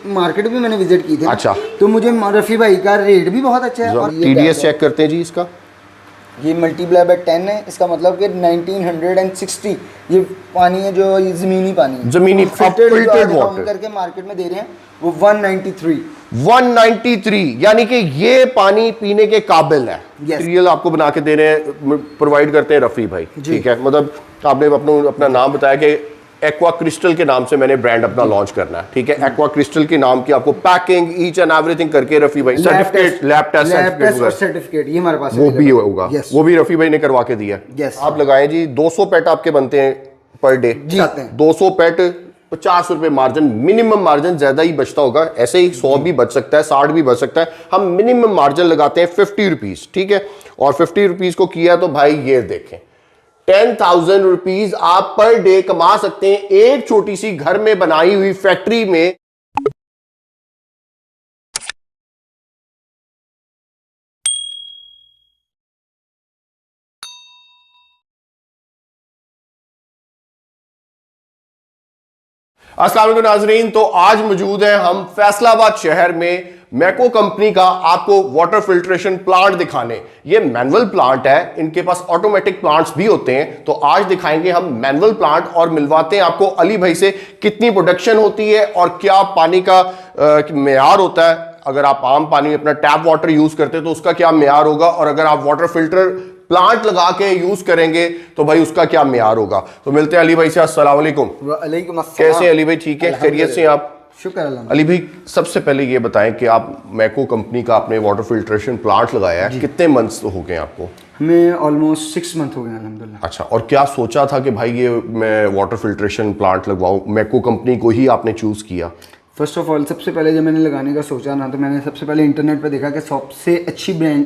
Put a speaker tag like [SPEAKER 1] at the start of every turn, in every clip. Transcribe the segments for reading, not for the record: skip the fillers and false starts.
[SPEAKER 1] Market भी मैंने visit की थी।
[SPEAKER 2] अच्छा,
[SPEAKER 1] तो मुझे रफ़ी भाई का रेट भी बहुत अच्छा है। और
[SPEAKER 2] TDS चेक करते हैं जी इसका।
[SPEAKER 1] ये मल्टीप्लाई बाय 10 है, इसका मतलब कि 1960 ये पानी है जो ये ज़मीनी पानी है।
[SPEAKER 2] ज़मीनी
[SPEAKER 1] फिल्टर्ड
[SPEAKER 2] वाटर
[SPEAKER 1] करके मार्केट में दे रहे हैं वो
[SPEAKER 2] 193, यानी कि ये पानी पीने के काबिल है। मटेरियल आपको बना के दे रहे हैं, प्रोवाइड करते हैं रफ़ी भाई, ठीक है। मतलब आपने अपना नाम बताया कि एक्वा क्रिस्टल के नाम से मैंने ब्रांड अपना लॉन्च करना है, ठीक है। एक्वा क्रिस्टल के नाम की आपको पैकिंग ईच एंड एवरीथिंग करके रफ़ी भाई सर्टिफिकेट, लैब टेस्ट
[SPEAKER 1] सर्टिफिकेट ये हमारे पास
[SPEAKER 2] वो भी होगा, वो भी रफ़ी भाई ने करवा के दिया। आप लगाएं जी, 200 पेट आपके बनते हैं पर डे, 200 पेट 50 रुपए मार्जिन, मिनिमम मार्जिन, ज्यादा ही बचता होगा, ऐसे ही 100 भी बच सकता है, 60 भी बच सकता है। हम मिनिमम मार्जिन लगाते हैं 50 रुपीज, ठीक है। और 50 रुपीज को किया तो भाई ये देखें 10,000 रुपीज आप पर डे कमा सकते हैं एक छोटी सी घर में बनाई हुई फैक्ट्री में। अस्सलाम वालेकुम नाज़रीन, तो आज मौजूद है हम फैसलाबाद शहर में मैको कंपनी का आपको वाटर फिल्ट्रेशन प्लांट दिखाने। ये मैनुअल प्लांट है, इनके पास ऑटोमेटिक प्लांट्स भी होते हैं। तो आज दिखाएंगे हम मैनुअल प्लांट और मिलवाते हैं आपको अली भाई से कितनी प्रोडक्शन होती है और क्या पानी का मेयार होता है। अगर आप आम पानी में अपना टैप वाटर यूज करते हैं तो उसका क्या मेयार होगा, और अगर आप वाटर फिल्टर प्लांट लगा के यूज करेंगे तो भाई उसका क्या मेयार होगा। तो मिलते हैं अली भाई से। अस्सलाम वालेकुम।
[SPEAKER 1] वालेकुम अस्सलाम।
[SPEAKER 2] कैसे हैं अली भाई? ठीक है, खैरियत से आप?
[SPEAKER 1] शुक्र अल्लाह।
[SPEAKER 2] अली भाई सबसे पहले ये बताएं कि आप मैको कंपनी का आपने वाटर फिल्ट्रेशन प्लांट लगाया है, कितने मंथ्स तो हो गए आपको?
[SPEAKER 1] हमें ऑलमोस्ट 6 मंथ हो गए अल्हम्दुलिल्लाह।
[SPEAKER 2] अच्छा, और क्या सोचा था कि भाई ये मैं वाटर फिल्ट्रेशन प्लांट लगवाऊं, मैको कंपनी को ही आपने चूज किया?
[SPEAKER 1] फर्स्ट ऑफ ऑल सबसे पहले जब मैंने लगाने का सोचा ना, तो मैंने सबसे पहले इंटरनेट पे देखा कि सबसे अच्छी ब्रांड,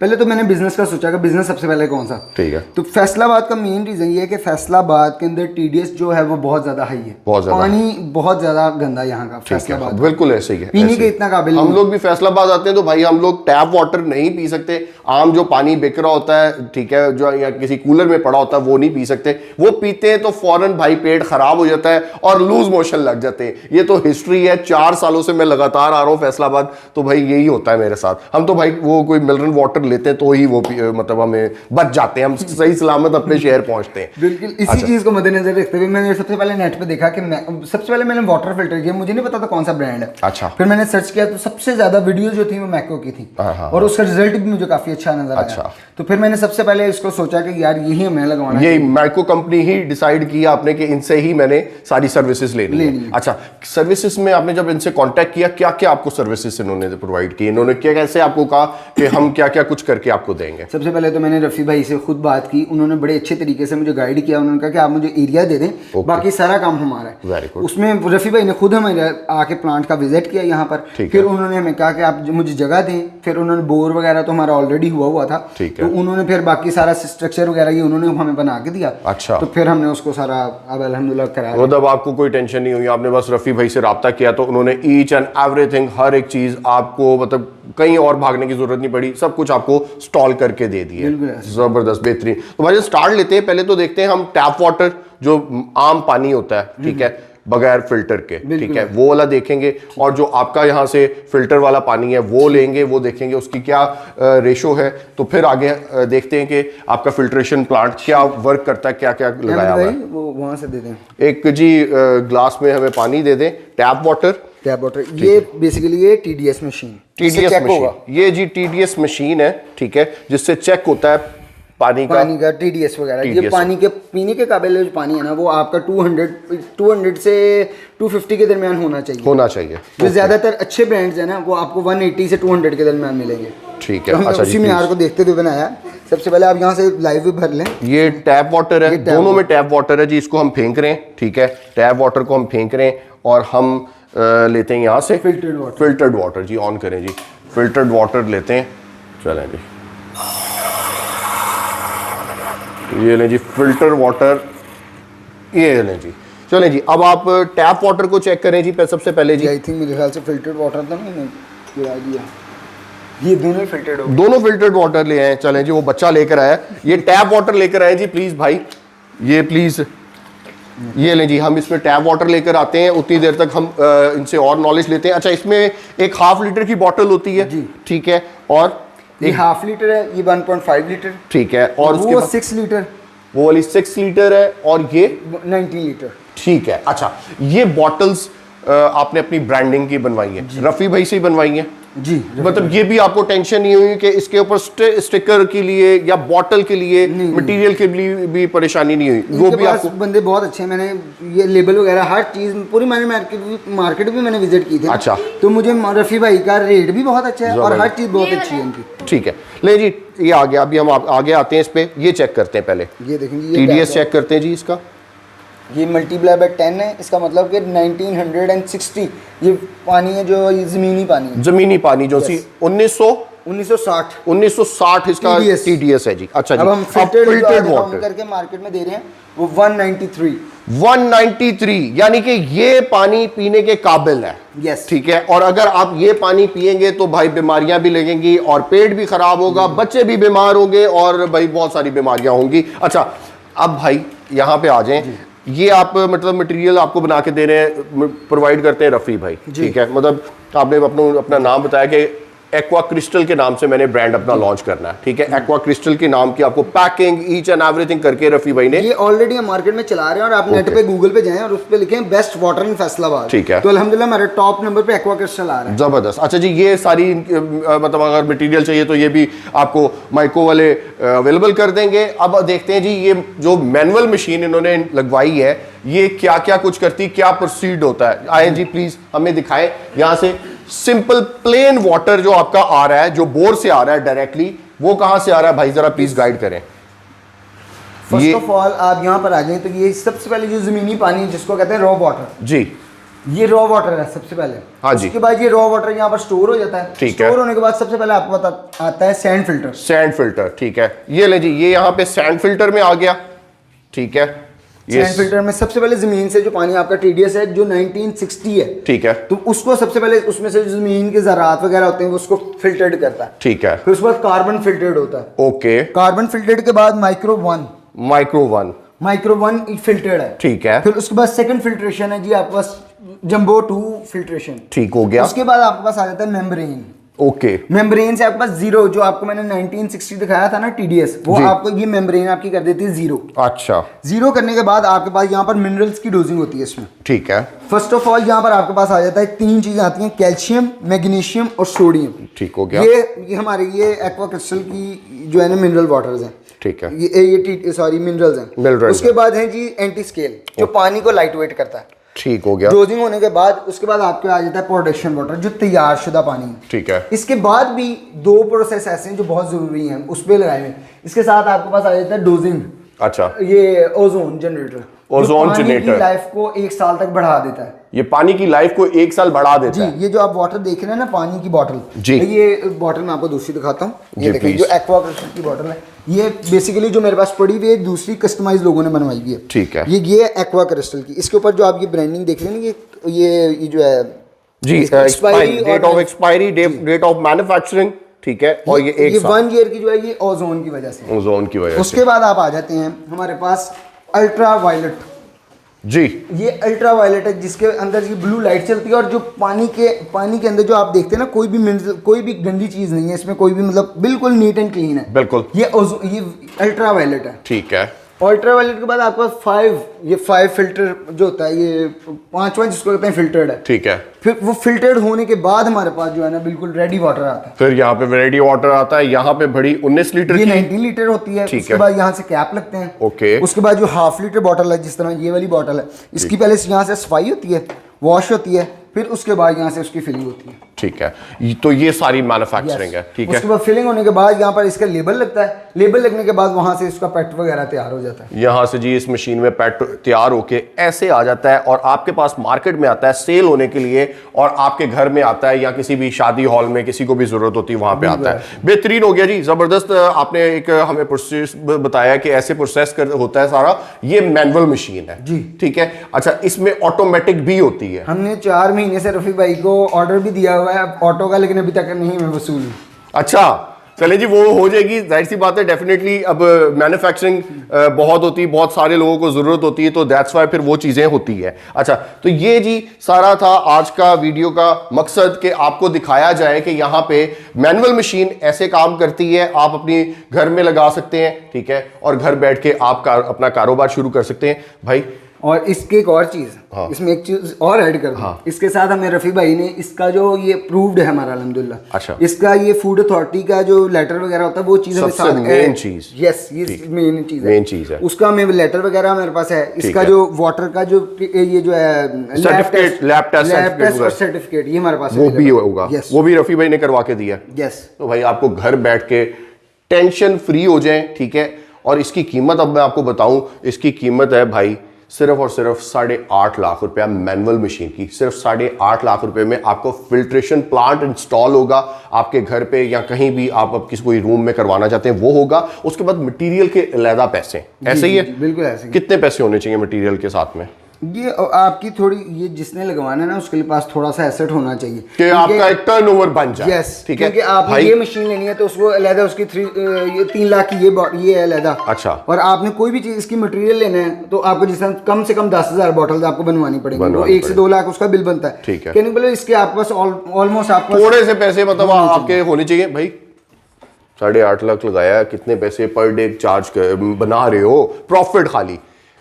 [SPEAKER 1] पहले तो मैंने बिजनेस का सोचा कि बिजनेस सबसे पहले कौन सा,
[SPEAKER 2] ठीक है।
[SPEAKER 1] तो फैसलाबाद का मेन रीज़न ये है कि फैसलाबाद के अंदर TDS जो है वो बहुत ज़्यादा हाई है, पानी बहुत ज़्यादा गंदा यहाँ का फैसलाबाद,
[SPEAKER 2] बिल्कुल ऐसे ही है,
[SPEAKER 1] पीने के इतना काबिल।
[SPEAKER 2] हम लोग भी फैसलाबाद आते हैं तो भाई हम लोग टैप वाटर नहीं पी सकते, आम जो पानी बिक रहा होता है, ठीक है, जो या किसी कूलर में पड़ा होता है वो नहीं पी सकते। वो पीते हैं तो फौरन भाई पेट खराब हो जाता है और लूज मोशन लग जाते हैं। ये तो हिस्ट्री है, 4 सालों से मैं लगातार आ रहा हूँ फैसलाबाद, तो भाई यही होता है मेरे साथ। हम तो भाई वो कोई मिनरल वाटर लेते हैं तो ही वो मतलब हमें बच जाते हैं, हम सही सलामत अपने शहर पहुंचते हैं।
[SPEAKER 1] बिल्कुल इसी चीज को मद्देनजर रखते हुए मैंने सबसे पहले नेट पे देखा कि सबसे पहले मैंने वाटर फिल्टर किया, मुझे नहीं पता था कौन सा ब्रांड है।
[SPEAKER 2] अच्छा,
[SPEAKER 1] फिर मैंने सर्च किया तो सबसे ज्यादा वीडियो जो थी वो मैको की थी, और उसका रिजल्ट भी मुझे काफी अच्छा नजर आया। तो फिर मैंने सबसे पहले इसको सोचा कि यार यही हमें लगवाना है।
[SPEAKER 2] ये मैको कंपनी ही डिसाइड किया आपने कि इनसे ही मैंने सारी सर्विसेज लेनी है। अच्छा, सर्विसेज में आपने जब इनसे कांटेक्ट किया, क्या क्या आपको सर्विसेज इन्होंने प्रोवाइड की? इन्होंने क्या कैसे आपको कहा कि हम क्या क्या कुछ करके आपको देंगे?
[SPEAKER 1] सबसे पहले तो मैंने रफ़ी भाई से खुद बात की, उन्होंने बड़े अच्छे तरीके से मुझे गाइड किया। उन्होंने कहा कि आप मुझे एरिया दे दें, बाकी सारा काम हमारा है।
[SPEAKER 2] Very good.
[SPEAKER 1] उसमें रफ़ी भाई ने खुद हमें आके प्लांट का विजिट किया यहाँ पर, फिर उन्होंने हमें कहा कि आप मुझे जगह दें। फिर उन्होंने बोर वगैरह तो हमारा ऑलरेडी हुआ था, तो उन्होंने फिर बाकी सारा स्ट्रक्चर वगैरह ये उन्होंने हमें बना के दिया।
[SPEAKER 2] अच्छा,
[SPEAKER 1] तो फिर हमने उसको सारा अब अल्हम्दुलिल्लाह करा।
[SPEAKER 2] मतलब आपको कोई टेंशन नहीं हुई, आपने बस रफ़ी भाई से रब्ता किया तो उन्होंने ईच एंड एवरीथिंग, हर एक चीज आपको, मतलब कहीं और भागने की जरूरत नहीं पड़ी, सब कुछ आपको स्टॉल करके दे दिए। जबरदस्त, बेहतरीन। तो भाई स्टार्ट लेते हैं, पहले तो देखते हैं हम टैप वाटर जो आम पानी होता है, ठीक है, बगैर फिल्टर के, ठीक है, वो वाला देखेंगे। और जो आपका यहाँ से फिल्टर वाला पानी है वो लेंगे, वो देखेंगे उसकी क्या रेशो है। तो फिर आगे देखते हैं कि आपका फिल्ट्रेशन प्लांट क्या वर्क करता है, क्या क्या लगाया हुआ है।
[SPEAKER 1] वो वहाँ से दे दें
[SPEAKER 2] एक जी ग्लास में हमें पानी दे दें, टैप वाटर।
[SPEAKER 1] ये बेसिकली ये TDS मशीन,
[SPEAKER 2] ये जी TDS मशीन है, ठीक है, जिससे चेक होता है पानी का
[SPEAKER 1] TDS वगैरह। ये पानी के पीने के काबिल जो पानी है ना, वो आपका 200 से 250 के दरमियान होना चाहिए। जो ज्यादातर अच्छे ब्रांड्स हैं ना, वो आपको 180 से 200 के दरमियान मिलेंगे,
[SPEAKER 2] ठीक है।
[SPEAKER 1] तो अच्छा, उसी मेयार को देखते हुए बनाया। सबसे पहले आप यहाँ से लाइव भी भर लें। ये
[SPEAKER 2] टैप वाटर है, दोनों में टैप वाटर है जी। इसको हम फेंक रहे हैं, ठीक है, टैप वाटर को हम फेंक रहे हैं और हम लेते हैं यहाँ से फिल्टर्ड वाटर जी। ऑन करें जी, फिल्टर्ड वाटर लेते हैं। चलें जी, ये लें जी फिल्टर वाटर, ये लें जी। चलें जी, अब आप टैप वाटर को चेक करें जी सबसे पहले जी।
[SPEAKER 1] आई थिंक मेरे ख्याल से फिल्टर्ड वाटर था ना, गिरा दिया। ये दोनों
[SPEAKER 2] फिल्टर्ड वाटर ले आए। चलें जी, वो बच्चा लेकर आया, ये टैप वाटर लेकर आए जी। प्लीज भाई, ये प्लीज ये लें जी, हम इसमें टैप वाटर लेकर आते हैं, उतनी देर तक हम इनसे और नॉलेज लेते हैं। अच्छा, इसमें एक 1/2 लीटर की बॉटल होती है
[SPEAKER 1] जी,
[SPEAKER 2] ठीक है, और
[SPEAKER 1] ये 1/2 लीटर है, ये 1.5 लीटर
[SPEAKER 2] ठीक है, और
[SPEAKER 1] वो 6 लीटर,
[SPEAKER 2] वो वाली 6 लीटर है, और ये
[SPEAKER 1] 19 लीटर। ठीक
[SPEAKER 2] है। अच्छा, ये बॉटल्स आपने अपनी ब्रांडिंग की बनवाई है, रफ़ी भाई से ही बनवाई है
[SPEAKER 1] जी?
[SPEAKER 2] मतलब ये भी आपको टेंशन नहीं हुई कि इसके ऊपर स्टिकर के लिए या बॉटल के लिए मटेरियल के लिए भी परेशानी नहीं हुई? वो भी आपको
[SPEAKER 1] बंदे बहुत अच्छे हैं, मैंने ये लेबल वगैरह हर चीज़ पूरी मैंने मार्केट भी मैंने विजिट की थी।
[SPEAKER 2] अच्छा,
[SPEAKER 1] तो मुझे रफ़ी भाई का रेट भी बहुत अच्छा है और हर चीज़ बहुत अच्छी है इनकी।
[SPEAKER 2] ठीक है, ले जी, ये आ गया। अभी हम आगे आते हैं इस पे, ये चेक करते हैं पहले,
[SPEAKER 1] ये देखेंगे,
[SPEAKER 2] TDS चेक करते हैं जी इसका।
[SPEAKER 1] ये मल्टीप्लाई बाय 10 है, इसका मतलब कि 1960 ये पानी है जो ये ज़मीनी पानी है,
[SPEAKER 2] ज़मीनी पानी जो सी 1960 इसका TDS है जी। अच्छा,
[SPEAKER 1] अब हम
[SPEAKER 2] फिल्टर्ड वाटर
[SPEAKER 1] करके मार्केट में दे रहे हैं वो 193
[SPEAKER 2] यानी कि ये पानी पीने के काबिल है।
[SPEAKER 1] यस,
[SPEAKER 2] ठीक है, और अगर आप ये पानी पिएंगे तो भाई बीमारियां भी लगेंगी और पेट भी खराब होगा, बच्चे भी बीमार होंगे और भाई बहुत सारी बीमारियां होंगी। अच्छा, अब भाई यहाँ पे आ जाएं, ये आप मतलब मटेरियल आपको बना के दे रहे हैं, प्रोवाइड करते हैं रफ़ी भाई, ठीक है? मतलब आपने अपना नाम बताया कि एक्वा क्रिस्टल के नाम से मैंने ब्रांड अपना लॉन्च करना है, ठीक है? एक्वा क्रिस्टल के नाम की आपको पैकिंग ईच एंड एवरीथिंग करके रफ़ी भाई ने,
[SPEAKER 1] ये ऑलरेडी हम मार्केट में चला रहे हैं, और आप नेट पे गूगल पे जाएं और उस पे लिखें बेस्ट वाटर इन फैसलाबाद,
[SPEAKER 2] ठीक है,
[SPEAKER 1] तो अल्हम्दुलिल्लाह हमारे टॉप नंबर पे एक्वा क्रिस्टल आ रहा है।
[SPEAKER 2] जबरदस्त। अच्छा जी, ये सारी मतलब अगर मटेरियल चाहिए तो ये भी आपको माइको वाले अवेलेबल कर देंगे। अब देखते हैं जी, ये जो मैनुअल मशीन इन्होंने लगवाई है, ये क्या क्या कुछ करती, क्या प्रोसीड होता है? आए जी प्लीज हमें दिखाएं। यहाँ से सिंपल प्लेन वाटर जो आपका आ रहा है, जो बोर से आ रहा है डायरेक्टली, वो कहां से आ रहा है भाई, जरा प्लीज गाइड करें।
[SPEAKER 1] फर्स्ट ऑफ ऑल आप यहाँ पर आ जाएं तो ये सबसे पहले जो जमीनी पानी है जिसको कहते हैं रॉ वाटर
[SPEAKER 2] जी,
[SPEAKER 1] ये रॉ वाटर है सबसे पहले।
[SPEAKER 2] हाँ जी।
[SPEAKER 1] उसके बाद ये रॉ वाटर यहाँ पर स्टोर हो जाता है,
[SPEAKER 2] ठीक है।
[SPEAKER 1] स्टोर होने के बाद सबसे पहले आपको आता है सैंड फिल्टर।
[SPEAKER 2] सैंड फिल्टर, ठीक है, ये ले जी, ये यहाँ पे सैंड फिल्टर में आ गया, ठीक है।
[SPEAKER 1] सैंड फिल्टर में सबसे पहले जमीन से जो पानी आपका TDS है जो 1960 है,
[SPEAKER 2] ठीक है,
[SPEAKER 1] तो उसको सबसे पहले उसमें से जमीन के ज़रात वगैरह होते हैं उसको फिल्टर्ड करता है,
[SPEAKER 2] ठीक है।
[SPEAKER 1] फिर उसके बाद कार्बन फिल्टर्ड होता है,
[SPEAKER 2] ओके।
[SPEAKER 1] कार्बन फिल्टर्ड के बाद माइक्रो वन फिल्टर्ड है,
[SPEAKER 2] ठीक है।
[SPEAKER 1] फिर उसके बाद सेकंड फिल्ट्रेशन है जी आपके पास जंबो 2 फिल्ट्रेशन,
[SPEAKER 2] ठीक हो गया।
[SPEAKER 1] उसके बाद आपके पास आ जाता है मेम्ब्रेन।
[SPEAKER 2] ओके,
[SPEAKER 1] मेम्ब्रेन से आपके पास जीरो, जो आपको मैंने 1960 दिखाया था ना TDS, वो आपको ये मेम्ब्रेन आपकी कर देती है जीरो।
[SPEAKER 2] अच्छा,
[SPEAKER 1] जीरो करने के बाद आपके पास यहाँ पर मिनरल्स की डोजिंग होती है इसमें,
[SPEAKER 2] ठीक है।
[SPEAKER 1] फर्स्ट ऑफ ऑल यहाँ पर आपके पास आ जाता है 3 चीजें आती हैं, कैल्शियम, मैग्नीशियम और सोडियम,
[SPEAKER 2] ठीक हो गया।
[SPEAKER 1] ये हमारे ये एक्वा क्रिस्टल की जो है ना मिनरल वाटर्स हैं,
[SPEAKER 2] ठीक है,
[SPEAKER 1] ये सॉरी मिनरल्स हैं। उसके बाद है जी एंटी स्केल, जो पानी को लाइट वेट करता है,
[SPEAKER 2] ठीक हो गया।
[SPEAKER 1] डोजिंग होने के बाद उसके बाद आपके आ जाता है प्रोडक्शन वाटर, जो तैयार शुदा पानी है,
[SPEAKER 2] ठीक है।
[SPEAKER 1] इसके बाद भी 2 प्रोसेस ऐसे हैं जो बहुत जरूरी हैं, उस पर लगाए हुए। इसके साथ आपके पास आ जाता है डोजिंग,
[SPEAKER 2] अच्छा,
[SPEAKER 1] ये ozone generator,
[SPEAKER 2] ozone generator
[SPEAKER 1] life को 1 साल तक बढ़ा देता है।
[SPEAKER 2] ये पानी की लाइफ को 1 साल बढ़ा देता है।
[SPEAKER 1] ये जो आप वाटर देख रहे हैं ना, पानी की बोतल
[SPEAKER 2] जी,
[SPEAKER 1] ये बोतल मैं आपको दूसरी दिखाता हूँ, ये देखिए जो एक्वा क्रिस्टल की बोतल है, ये बेसिकली जो मेरे पास पड़ी हुई है दूसरी कस्टमाइज लोगों ने बनवाई हुई है, ठीक है। ये एक्वा क्रिस्टल की, इसके ऊपर जो आप ये ब्रांडिंग देख रहे हैं ना, ये जो है
[SPEAKER 2] जी expiry date of expiry, date of manufacturing, ठीक है, और ये
[SPEAKER 1] 1 ईयर की जो है ये ओजोन की वजह से,
[SPEAKER 2] ओजोन की वजह से।
[SPEAKER 1] उसके बाद आप आ जाते हैं हमारे पास अल्ट्रा वायलेट
[SPEAKER 2] जी,
[SPEAKER 1] ये अल्ट्रा वायलेट है जिसके अंदर ये ब्लू लाइट चलती है, और जो पानी के अंदर जो आप देखते हैं ना, कोई भी गंदी चीज नहीं है इसमें, कोई भी मतलब बिल्कुल नीट एंड क्लीन है, बिल्कुल। ये अल्ट्रा वायलेट है, ठीक है। अल्ट्रा वायलेट के बाद आपका 5 फिल्टर जो होता है, ये 5वां जिसको कहते हैं फिल्टर्ड है, ठीक है। फिर वो फिल्टर्ड होने के बाद हमारे पास जो है ना बिल्कुल रेडी वाटर आता है। फिर यहाँ पे रेडी वाटर आता है, यहाँ पे बड़ी 19 लीटर की 19 लीटर होती है, उसके बाद यहाँ से कैप लगते हैं, ओके। उसके बाद जो 1/2 लीटर बॉटल है, जिस तरह ये वाली बॉटल है, इसकी पहले यहाँ से सफाई होती है, वॉश होती है, फिर उसके बाद यहाँ से उसकी फिलिंग होती है, ठीक है। तो ये सारी मैन्युफैक्चरिंग है, ठीक है। उसके बाद फिलिंग होने के बाद यहाँ पर इसका लेबल लगता है, लेबल लगने के बाद वहाँ से इसका पैट वगैरह तैयार हो जाता है। यहाँ से जी इस मशीन में पैट तैयार होके ऐसे आ जाता है और आपके पास मार्केट में आता है सेल होने के लिए, और आपके घर में आता है या किसी भी शादी हॉल में किसी को भी जरूरत होती है वहां पे आता है। बेहतरीन हो गया जी, जबरदस्त। आपने एक हमें प्रोसेस बताया कि ऐसे प्रोसेस होता है सारा, ये मैनुअल मशीन है जी, ठीक है। अच्छा, इसमें ऑटोमेटिक भी होती है। हमने 4 महीने से रफी भाई को ऑर्डर भी दिया हुआ है ऑटो का, लेकिन अभी तक नहीं मैं वसूल।
[SPEAKER 2] अच्छा, चले जी, वो हो जाएगी, जाहिर सी बात है। डेफिनेटली अब मैन्युफैक्चरिंग बहुत होती है, बहुत सारे लोगों को जरूरत होती है, तो दैट्स वाई फिर वो चीजें होती है। अच्छा, तो ये जी सारा था आज का वीडियो का मकसद कि आपको दिखाया जाए कि यहाँ पे मैनुअल मशीन ऐसे काम करती है, आप अपनी घर में लगा सकते हैं, ठीक है, और घर बैठ के आप अपना कारोबार शुरू कर सकते हैं भाई।
[SPEAKER 1] और इसकी एक और चीज़,
[SPEAKER 2] हाँ।
[SPEAKER 1] इसमें एक चीज़ और ऐड कर दूं।
[SPEAKER 2] हाँ।
[SPEAKER 1] इसके साथ हमें रफ़ी भाई ने इसका जो ये प्रूव्ड है हमारा अल्हम्दुलिल्लाह,
[SPEAKER 2] अच्छा,
[SPEAKER 1] इसका ये फूड अथॉरिटी का जो लेटर वगैरह होता है वो चीज़ हमें साथ
[SPEAKER 2] मेन चीज,
[SPEAKER 1] यस ये मेन चीज़ है, उसका हमें लेटर वगैरह मेरे पास है। इसका जो वाटर का जो ये जो है
[SPEAKER 2] लैब टेस्ट
[SPEAKER 1] और सर्टिफिकेट ये हमारे पास
[SPEAKER 2] वो भी होगा, वो भी रफ़ी भाई ने करवा के दिया।
[SPEAKER 1] यस,
[SPEAKER 2] तो भाई आपको घर बैठ के टेंशन फ्री हो जाए, ठीक है। और इसकी कीमत अब मैं आपको बताऊं, इसकी कीमत है भाई सिर्फ और सिर्फ 8.5 लाख रुपया मैनुअल मशीन की। सिर्फ 8.5 लाख रुपए में आपको फिल्ट्रेशन प्लांट इंस्टॉल होगा आपके घर पे, या कहीं भी आप किसी कोई रूम में करवाना चाहते हैं वो होगा। उसके बाद मटेरियल के अलग पैसे, ऐसे ही है,
[SPEAKER 1] बिल्कुल ऐसे।
[SPEAKER 2] कितने पैसे होने चाहिए मटेरियल के साथ में?
[SPEAKER 1] ये आपकी थोड़ी, ये जिसने लगवाना है ना उसके पास थोड़ा सा एसेट होना चाहिए
[SPEAKER 2] कि आपका एक टर्नओवर बन जाए।
[SPEAKER 1] यस,
[SPEAKER 2] ठीक है,
[SPEAKER 1] क्योंकि आपने ये मशीन लेनी है तो उसको अलग उसकी 3 लाख की ये है अलग।
[SPEAKER 2] अच्छा,
[SPEAKER 1] और आपने कोई भी चीज इसकी मटेरियल लेना है तो आपको जिस कम से कम 10,000 बॉटल आपको बनवानी पड़ेगी, वो 1 से 2 लाख उसका बिल बनता है।
[SPEAKER 2] ठीक है,
[SPEAKER 1] कहने को इसके आपके पास ऑलमोस्ट आपको
[SPEAKER 2] थोड़े से पैसे मतलब आपके होने चाहिए भाई। 8.5 लाख लगाया, कितने पैसे पर डे चार्ज बना रहे हो? प्रॉफिट, खाली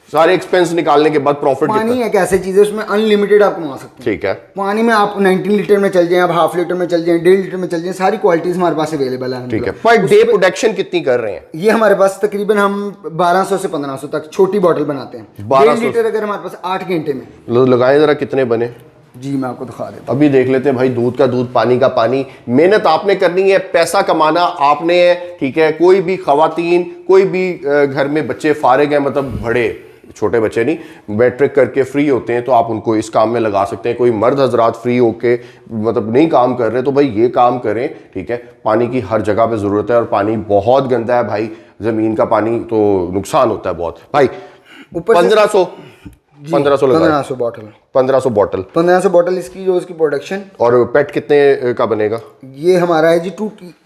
[SPEAKER 2] सारे एक्सपेंस निकालने के बाद प्रॉफिट।
[SPEAKER 1] पानी एक ऐसी चीज है उसमें अनलिमिटेड आप कमा सकते हैं।
[SPEAKER 2] ठीक है,
[SPEAKER 1] पानी में आप 19 लीटर में चल जाएं, आप हाफ लीटर में चल जाएं, 1.5 लीटर में चल जाएं, सारी क्वालिटीज हमारे पास अवेलेबल है।
[SPEAKER 2] ठीक है, पर डे प्रोडक्शन कितनी कर रहे हैं?
[SPEAKER 1] ये हमारे पास तकरीबन हम 1200 से 1500 तक छोटी बॉटल बनाते हैं। 1.5 लीटर अगर हमारे पास 8 घंटे में
[SPEAKER 2] लगाए, जरा कितने बने
[SPEAKER 1] जी मैं आपको दिखा देता
[SPEAKER 2] हूं। अभी देख लेते हैं भाई। दूध का दूध, पानी का पानी। मेहनत आपने करनी है, पैसा कमाना आपने है, ठीक है। कोई भी खवातीन, कोई भी घर में बच्चे फारिग हैं, मतलब बड़े छोटे बच्चे नहीं, मैट्रिक करके फ्री होते हैं, तो आप उनको इस काम में लगा सकते हैं। कोई मर्द हजरात फ्री होके मतलब नहीं काम कर रहे तो भाई ये काम करें, ठीक है। पानी की हर जगह पे जरूरत है और पानी बहुत गंदा है भाई, जमीन का पानी तो नुकसान होता है बहुत भाई। 1500 बॉटल
[SPEAKER 1] 1500 बॉटल इसकी जो इसकी प्रोडक्शन।
[SPEAKER 2] और पेट कितने का बनेगा?
[SPEAKER 1] ये हमारा है जी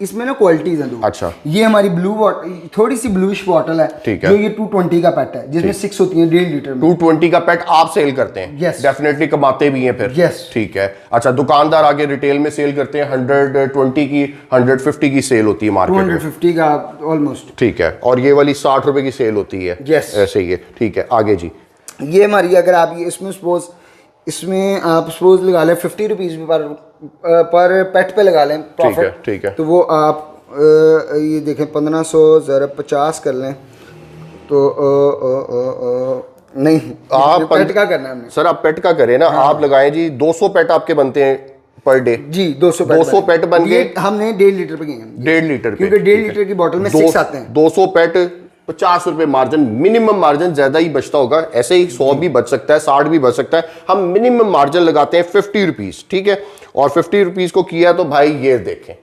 [SPEAKER 1] इसमें ना क्वालिटीज हैं दो।
[SPEAKER 2] अच्छा,
[SPEAKER 1] ये हमारी ब्लू बॉटल, थोड़ी सी ब्लूइश बॉटल है,
[SPEAKER 2] ठीक है,
[SPEAKER 1] जो ये 220 का पेट है, जिसमें 6 होती है 1.5 लीटर में।
[SPEAKER 2] 220 का पेट आप सेल करते हैं?
[SPEAKER 1] यस,
[SPEAKER 2] डेफिनेटली कमाते भी हैं फिर।
[SPEAKER 1] यस,
[SPEAKER 2] ठीक है। अच्छा, दुकानदार आगे रिटेल में सेल करते हैं, 120 की 150 की सेल होती है मार्केट में,
[SPEAKER 1] 250 का ऑलमोस्ट।
[SPEAKER 2] ठीक है, और ये वाली 60 रुपए की सेल होती है।
[SPEAKER 1] यस,
[SPEAKER 2] ऐसे ही है। ठीक है, आगे जी।
[SPEAKER 1] ये हमारी, अगर आप ये इसमें आप सपोज लगा लें 50 रुपीज़ पर पेट पे लगा लें प्रॉफिट,
[SPEAKER 2] ठीक है,
[SPEAKER 1] तो वो आप ये देखें 1500 ज़रा 50 कर लें तो नहीं, आप पेट का करना है हमने।
[SPEAKER 2] सर आप पेट का करें ना। हाँ। आप लगाएं जी 200 पेट आपके बनते हैं पर डे
[SPEAKER 1] जी। 200
[SPEAKER 2] पेट बन गए।
[SPEAKER 1] हमने 1.5 लीटर पे किए,
[SPEAKER 2] 1.5 लीटर,
[SPEAKER 1] क्योंकि 1.5 लीटर की बोतल में 6 आते हैं।
[SPEAKER 2] 200 पेट 50 रुपए मार्जिन, मिनिमम मार्जिन, ज्यादा ही बचता होगा। ऐसे ही 100 भी बच सकता है, 60 भी बच सकता है। हम मिनिमम मार्जिन लगाते हैं 50 रुपीज, ठीक है। और 50 रुपीज को किया तो भाई ये देखें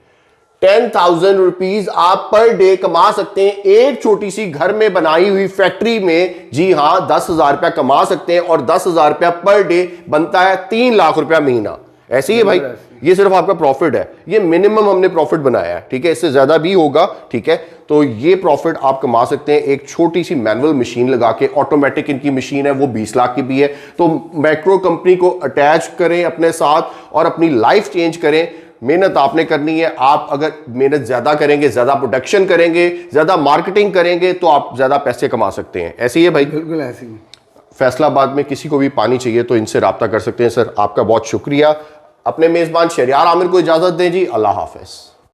[SPEAKER 2] 10,000 रुपीज आप पर डे कमा सकते हैं एक छोटी सी घर में बनाई हुई फैक्ट्री में। जी हां, 10,000 रुपया कमा सकते हैं और 10,000 रुपया पर डे बनता है 3 लाख रुपया महीना। ऐसे ही है भाई, ये सिर्फ आपका प्रॉफिट है, ये मिनिमम हमने प्रॉफिट बनाया है, ठीक है। इससे ज्यादा भी होगा, ठीक है। तो ये प्रॉफिट आप कमा सकते हैं एक छोटी सी मैनुअल मशीन लगा के। ऑटोमेटिक इनकी मशीन है, वो 20 लाख की भी है। तो मैक्रो कंपनी को अटैच करें अपने साथ और अपनी लाइफ चेंज करें। मेहनत आपने करनी है। आप अगर मेहनत ज्यादा करेंगे, ज्यादा प्रोडक्शन करेंगे, ज्यादा मार्केटिंग करेंगे, तो आप ज्यादा पैसे कमा सकते हैं। ऐसे ही है भाई,
[SPEAKER 1] बिल्कुल ऐसे ही।
[SPEAKER 2] फैसलाबाद में किसी को भी पानी चाहिए तो इनसे राब्ता कर सकते हैं। सर आपका बहुत शुक्रिया। अपने मेजबान शहरियार आमिर को इजाजत दें जी। अल्लाह हाफिज।